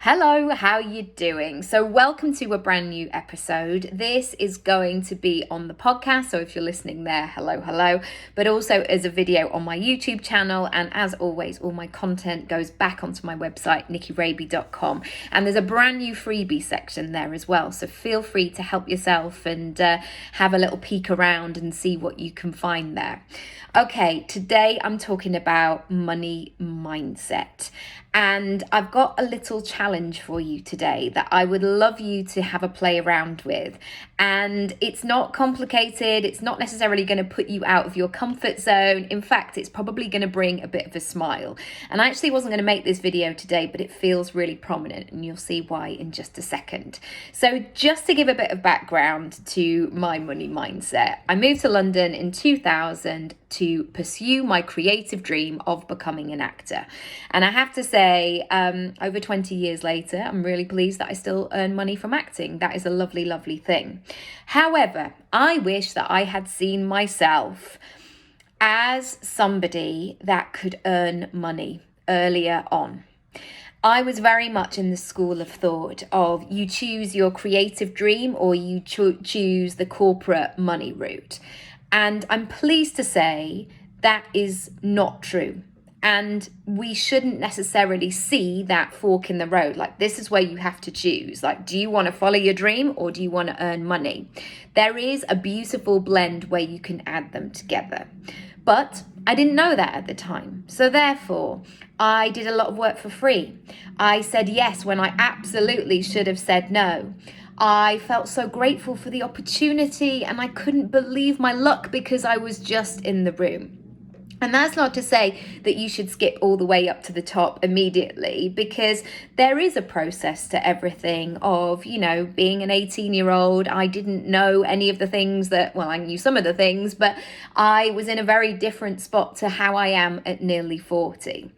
Hello, how you doing? So welcome to a brand new episode. This is going to be on the podcast, so if you're listening there, hello, but also as a video on my YouTube channel, and as always, all my content goes back onto my website, nikkiraby.com, and there's a brand new freebie section there as well, so feel free to help yourself and have a little peek around and see what you can find there. Okay, today I'm talking about money mindset. And I've got a little challenge for you today that I would love you to have a play around with. And it's not complicated. It's not necessarily going to put you out of your comfort zone. In fact, it's probably going to bring a bit of a smile. And I actually wasn't going to make this video today, but it feels really prominent, and you'll see why in just a second. So just to give a bit of background to my money mindset, I moved to London in 2000 to pursue my creative dream of becoming an actor. And I have to say, over 20 years later, I'm really pleased that I still earn money from acting. That is a lovely, lovely thing. However, I wish that I had seen myself as somebody that could earn money earlier on. I was very much in the school of thought of you choose your creative dream or you choose the corporate money route. And I'm pleased to say that is not true. And we shouldn't necessarily see that fork in the road. Like, this is where you have to choose. Like, do you want to follow your dream or do you want to earn money? There is a beautiful blend where you can add them together. But I didn't know that at the time. So therefore, I did a lot of work for free. I said yes when I absolutely should have said no. I felt so grateful for the opportunity and I couldn't believe my luck because I was just in the room. And that's not to say that you should skip all the way up to the top immediately, because there is a process to everything of, being an 18-year-old. I didn't know any of the things I knew some of the things, but I was in a very different spot to how I am at nearly 40.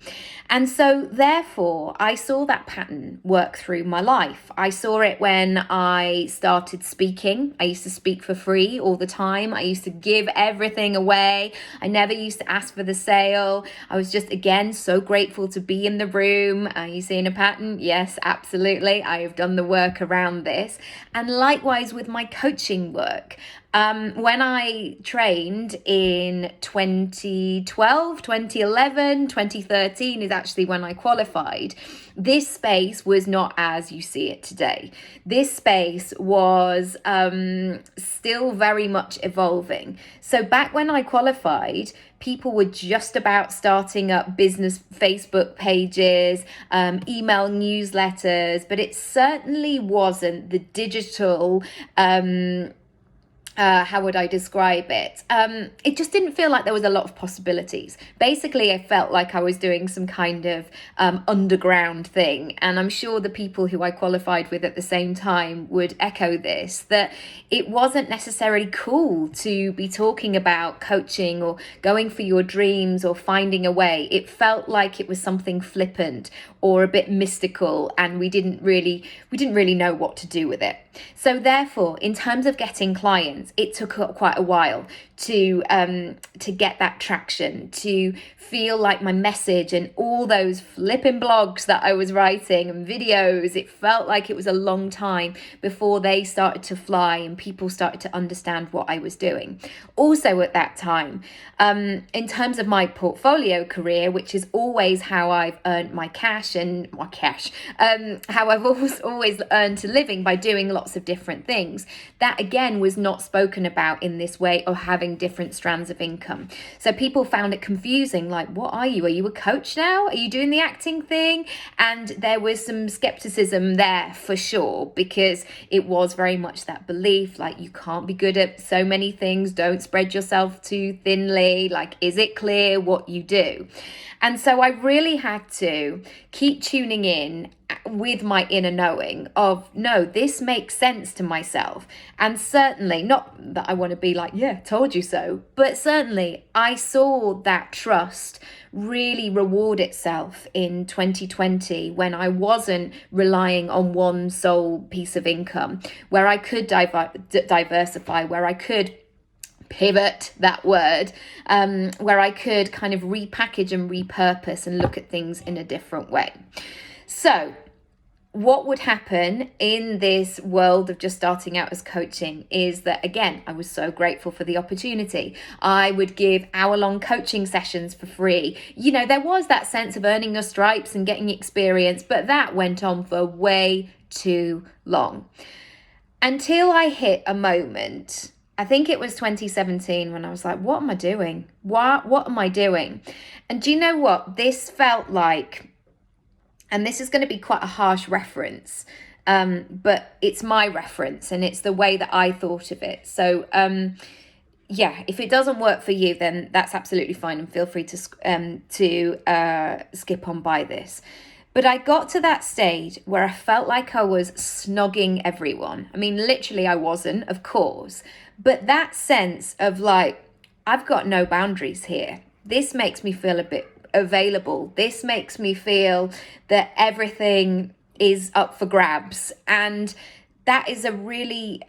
And so therefore, I saw that pattern work through my life. I saw it when I started speaking. I used to speak for free all the time. I used to give everything away. I never used to ask for the sale. I was just, again, so grateful to be in the room. Are you seeing a pattern? Yes, absolutely. I have done the work around this. And likewise with my coaching work. When I trained in 2012, 2011, 2013 is actually when I qualified. This space was not as you see it today. This space was still very much evolving. So back when I qualified, people were just about starting up business Facebook pages, email newsletters, but it certainly wasn't the digital how would I describe it? It just didn't feel like there was a lot of possibilities. Basically, I felt like I was doing some kind of underground thing. And I'm sure the people who I qualified with at the same time would echo this, that it wasn't necessarily cool to be talking about coaching or going for your dreams or finding a way. It felt like it was something flippant or a bit mystical, and we didn't really know what to do with it. So therefore, in terms of getting clients, it took quite a while to get that traction, to feel like my message and all those flipping blogs that I was writing and videos, it felt like it was a long time before they started to fly and people started to understand what I was doing. Also at that time, in terms of my portfolio career, which is always how I've earned my cash, how I've always earned a living by doing lots of different things, that again was not spoken about in this way of having different strands of income. So people found it confusing, like, what are you? Are you a coach now? Are you doing the acting thing? And there was some skepticism there for sure, because it was very much that belief, like, you can't be good at so many things, don't spread yourself too thinly, like, is it clear what you do? And so I really had to keep tuning in with my inner knowing of, no, this makes sense to myself. And certainly, not that I want to be like, yeah, told you so, but certainly I saw that trust really reward itself in 2020 when I wasn't relying on one sole piece of income, where I could diversify, where I could pivot, that word, where I could kind of repackage and repurpose and look at things in a different way. So what would happen in this world of just starting out as coaching is that, again, I was so grateful for the opportunity. I would give hour-long coaching sessions for free. You know, there was that sense of earning your stripes and getting experience, but that went on for way too long. Until I hit a moment, I think it was 2017, when I was like, what am I doing? What am I doing? And do you know what? This felt like, and this is going to be quite a harsh reference, but it's my reference and it's the way that I thought of it. So yeah, if it doesn't work for you, then that's absolutely fine, and feel free to skip on by this. But I got to that stage where I felt like I was snogging everyone. I mean, literally I wasn't, of course, but that sense of like, I've got no boundaries here. This makes me feel a bit available. This makes me feel that everything is up for grabs. And that is a really,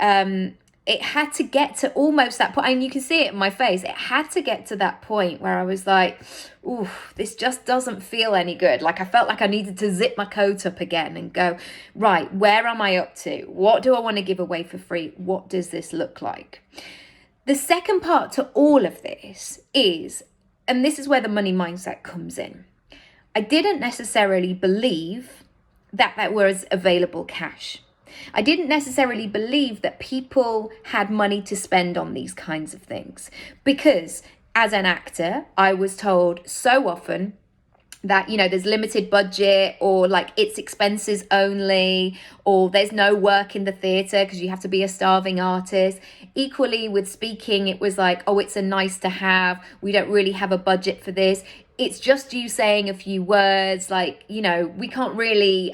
it had to get to almost that point, and you can see it in my face. It had to get to that point where I was like, ooh, this just doesn't feel any good. Like I felt like I needed to zip my coat up again and go, right, where am I up to? What do I want to give away for free? What does this look like? The second part to all of this is, and this is where the money mindset comes in, I didn't necessarily believe that there was available cash. I didn't necessarily believe that people had money to spend on these kinds of things, because as an actor, I was told so often that, you know, there's limited budget, or like it's expenses only, or there's no work in the theatre because you have to be a starving artist. Equally with speaking, it was like, oh, it's a nice to have. We don't really have a budget for this. It's just you saying a few words, like, you know, we can't really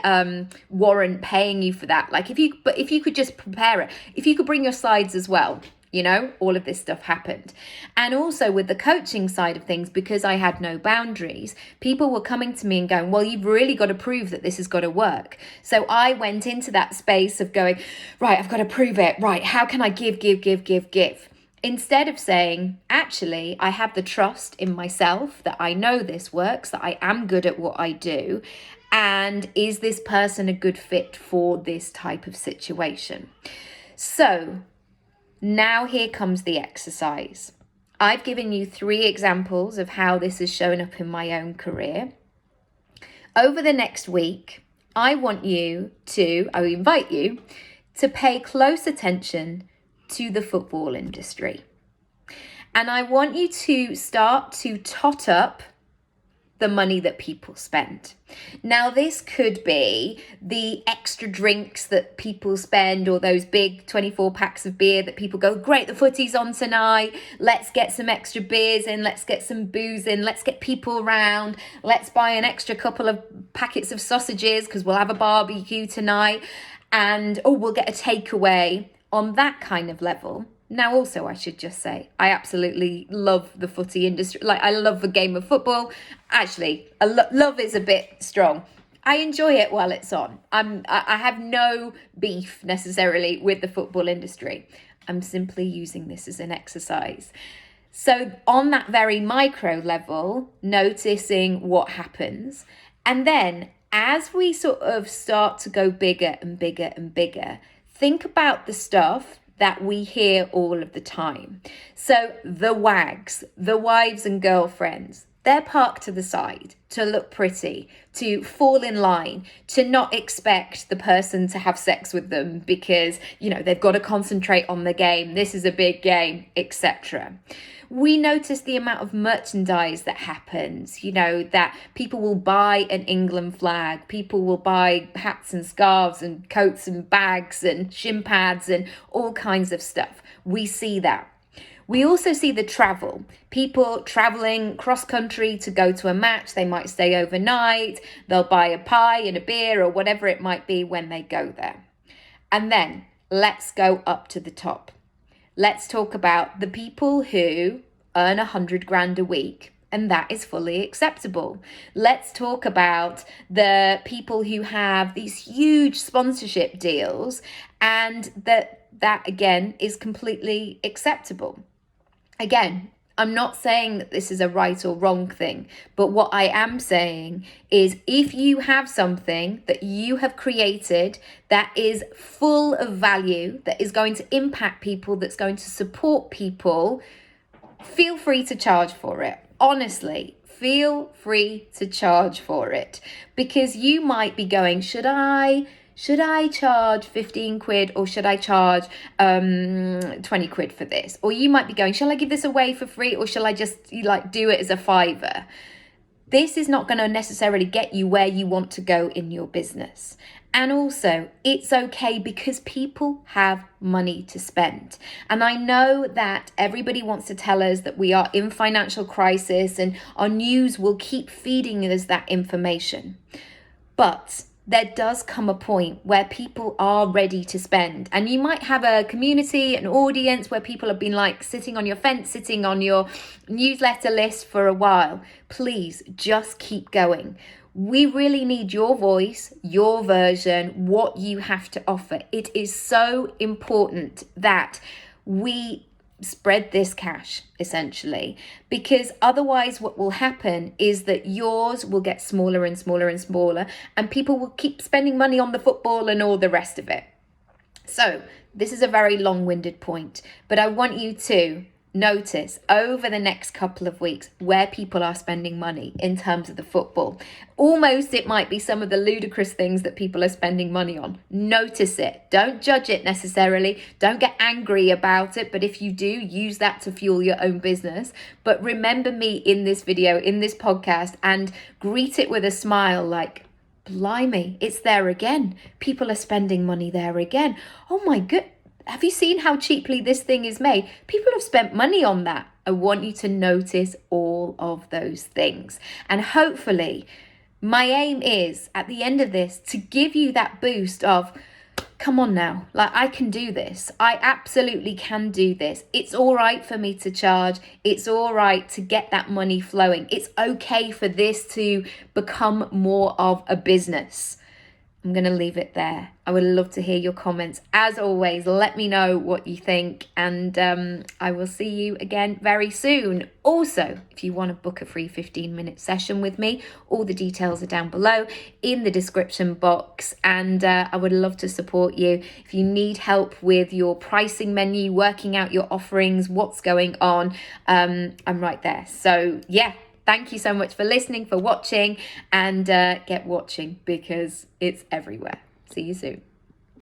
warrant paying you for that. Like if you could just prepare it, if you could bring your slides as well, you know, all of this stuff happened. And also with the coaching side of things, because I had no boundaries, people were coming to me and going, well, you've really got to prove that this has got to work. So I went into that space of going, right, I've got to prove it. Right, how can I give? Instead of saying, actually, I have the trust in myself that I know this works, that I am good at what I do, and is this person a good fit for this type of situation? So now here comes the exercise. I've given you 3 examples of how this has shown up in my own career. Over the next week, I invite you to pay close attention to the football industry. And I want you to start to tot up the money that people spend. Now, this could be the extra drinks that people spend, or those big 24 packs of beer that people go, great, the footy's on tonight. Let's get some extra beers in. Let's get some booze in. Let's get people around. Let's buy an extra couple of packets of sausages because we'll have a barbecue tonight. And, oh, we'll get a takeaway on that kind of level. Now, also, I should just say, I absolutely love the footy industry. Like, I love the game of football. Actually, love is a bit strong. I enjoy it while it's on. I have no beef necessarily with the football industry. I'm simply using this as an exercise. So on that very micro level, noticing what happens. And then as we sort of start to go bigger and bigger and bigger, think about the stuff that we hear all of the time. So the wags, the wives and girlfriends, they're parked to the side to look pretty, to fall in line, to not expect the person to have sex with them because, you know, they've got to concentrate on the game. This is a big game, etc. We notice the amount of merchandise that happens, you know, that people will buy an England flag, people will buy hats and scarves and coats and bags and shin pads and all kinds of stuff. We see that. We also see the travel. People traveling cross country to go to a match. They might stay overnight. They'll buy a pie and a beer or whatever it might be when they go there. And then let's go up to the top. Let's talk about the people who earn 100 grand a week, and that is fully acceptable. Let's talk about the people who have these huge sponsorship deals, and that again is completely acceptable. Again, I'm not saying that this is a right or wrong thing, but what I am saying is if you have something that you have created that is full of value, that is going to impact people, that's going to support people, feel free to charge for it. Honestly, feel free to charge for it, because you might be going, should I charge 15 quid or should I charge 20 quid for this? Or you might be going, shall I give this away for free or shall I just do it as a fiver? This is not going to necessarily get you where you want to go in your business. And also, it's okay because people have money to spend. And I know that everybody wants to tell us that we are in financial crisis, and our news will keep feeding us that information. But there does come a point where people are ready to spend, and you might have a community, an audience where people have been sitting on your fence, sitting on your newsletter list for a while. Please just keep going. We really need your voice, your version, what you have to offer. It is so important that we spread this cash, essentially, because otherwise what will happen is that yours will get smaller and smaller and smaller, and people will keep spending money on the football and all the rest of it. So this is a very long-winded point, but I want you to notice over the next couple of weeks where people are spending money in terms of the football. Almost it might be some of the ludicrous things that people are spending money on. Notice it. Don't judge it necessarily. Don't get angry about it. But if you do, use that to fuel your own business. But remember me in this video, in this podcast, and greet it with a smile blimey, it's there again. People are spending money there again. Oh my goodness. Have you seen how cheaply this thing is made? People have spent money on that. I want you to notice all of those things. And hopefully, my aim is, at the end of this, to give you that boost of, come on now, I can do this. I absolutely can do this. It's all right for me to charge. It's all right to get that money flowing. It's okay for this to become more of a business. I'm going to leave it there. I would love to hear your comments. As always, let me know what you think, and I will see you again very soon. Also, if you want to book a free 15-minute session with me, all the details are down below in the description box, and I would love to support you. If you need help with your pricing menu, working out your offerings, what's going on, I'm right there. So yeah. Thank you so much for listening, for watching, and get watching because it's everywhere. See you soon.